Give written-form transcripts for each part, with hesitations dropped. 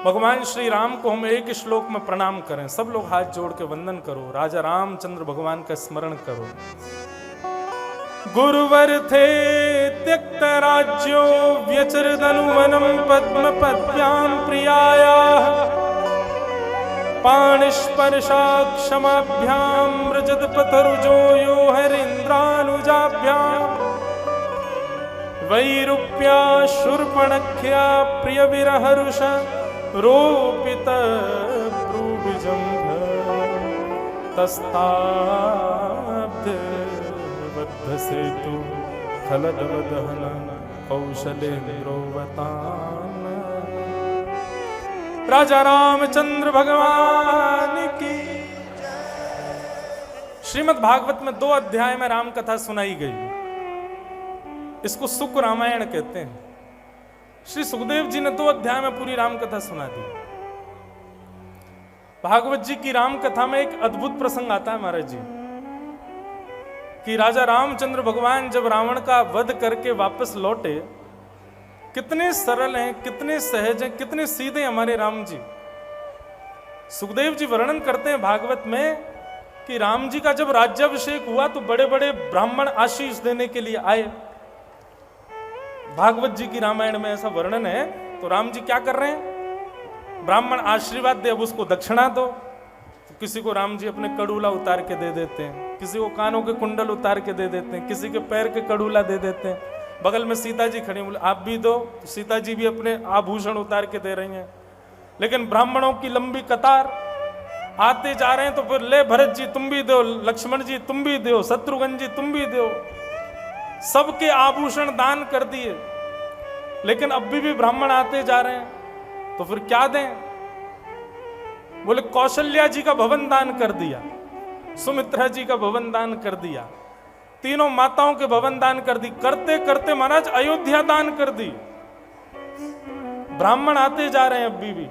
भगवान श्री राम को हम एक श्लोक में प्रणाम करें। सब लोग हाथ जोड़ के वंदन करो, राजा रामचंद्र भगवान का स्मरण करो। गुरुवर थे त्यक्त राज्यो व्यचरदनुवनम पद्म पद्भ्याम प्रियाया पाणिस्पर्शाक्षमाभ्याम व्रजत पथरुजो यो हरेन्द्रानुजाभ्याम वैरूप्या शूर्पणख्या प्रिय विरहरुष रोपित ब्रूबिजंभ तस्ताब्ध बद्ध सेतु खलदवदहन कौशलेन्द्रोवतान। राजा रामचंद्र भगवान की। श्रीमद् भागवत में 2 अध्याय में राम कथा सुनाई गई। इसको सुक रामायण कहते हैं। श्री सुखदेव जी ने 2 अध्याय में पूरी राम कथा सुना दी। भागवत जी की राम कथा में एक अद्भुत प्रसंग आता है महाराज जी, कि राजा रामचंद्र भगवान जब रावण का वध करके वापस लौटे, कितने सरल हैं, कितने सहज हैं, कितने सीधे हमारे राम जी। सुखदेव जी वर्णन करते हैं भागवत में कि राम जी का जब राज्याभिषेक हुआ तो बड़े बड़े ब्राह्मण आशीष देने के लिए आए। भागवत जी की रामायण में ऐसा वर्णन है। तो राम जी क्या कर रहे हैं, ब्राह्मण आशीर्वाद दे, अब उसको दक्षिणा दो। तो किसी को राम जी अपने कड़ूला उतार के दे देते हैं, किसी को कानों के कुंडल उतार के दे देते हैं, किसी के पैर के कड़ूला दे देते हैं। बगल में सीता जी खड़ी, बोले आप भी दो। तो सीता जी भी अपने आभूषण उतार के दे रही हैं। लेकिन ब्राह्मणों की लंबी कतार आते जा रहे हैं। तो फिर ले भरत जी तुम भी दो, लक्ष्मण जी तुम भी दो, शत्रुघ्न जी तुम भी दो। सबके आभूषण दान कर दिए, लेकिन अब भी ब्राह्मण आते जा रहे हैं। तो फिर क्या दें? बोले कौशल्या जी का भवन दान कर दिया, सुमित्रा जी का भवन दान कर दिया, तीनों माताओं के भवन दान कर दी। करते करते महाराज अयोध्या दान कर दी। ब्राह्मण आते जा रहे हैं अभी भी।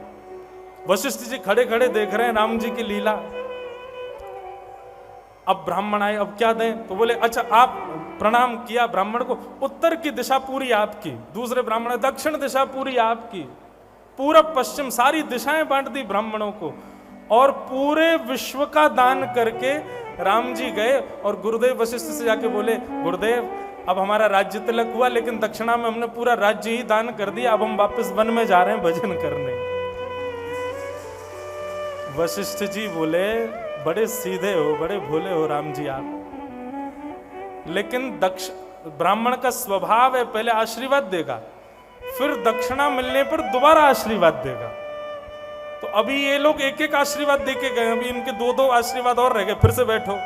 वशिष्ठ जी खड़े खड़े देख रहे हैं राम जी की लीला। अब ब्राह्मण आए, अब क्या दें? तो बोले अच्छा आप प्रणाम किया ब्राह्मण को, उत्तर की दिशा पूरी आपकी। दूसरे ब्राह्मण दक्षिण दिशा पूरी आपकी। पूरब पश्चिम सारी दिशाएं बांट दी ब्राह्मणों को। और पूरे विश्व का दान करके राम जी गए और गुरुदेव वशिष्ठ से जाके बोले गुरुदेव अब हमारा राज्य तिलक हुआ, लेकिन दक्षिणा में हमने पूरा राज्य ही दान कर दिया, अब हम वापस वन में जा रहे हैं भजन करने। वशिष्ठ जी बोले बड़े सीधे हो, बड़े भोले हो राम जी आप, लेकिन ब्राह्मण का स्वभाव है पहले आशीर्वाद देगा, फिर दक्षिणा मिलने पर दोबारा आशीर्वाद देगा। तो अभी ये लोग एक एक आशीर्वाद देके गए, अभी इनके 2-2 आशीर्वाद और रह गए, फिर से बैठो।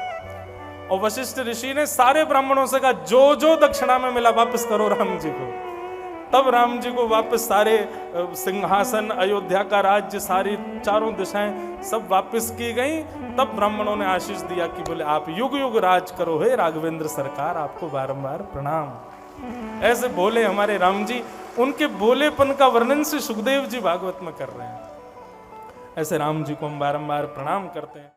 और वशिष्ठ ऋषि ने सारे ब्राह्मणों से कहा जो जो दक्षिणा में मिला वापस करो राम जी को। तब राम जी को वापस सारे सिंहासन, अयोध्या का राज्य, सारी चारों दिशाएं सब वापस की गई। तब ब्राह्मणों ने आशीष दिया कि बोले आप युग युग राज करो हे राघवेंद्र सरकार, आपको बारंबार प्रणाम। ऐसे बोले हमारे राम जी। उनके बोलेपन का वर्णन से सुखदेव जी भागवत में कर रहे हैं। ऐसे राम जी को हम बारंबार प्रणाम करते हैं।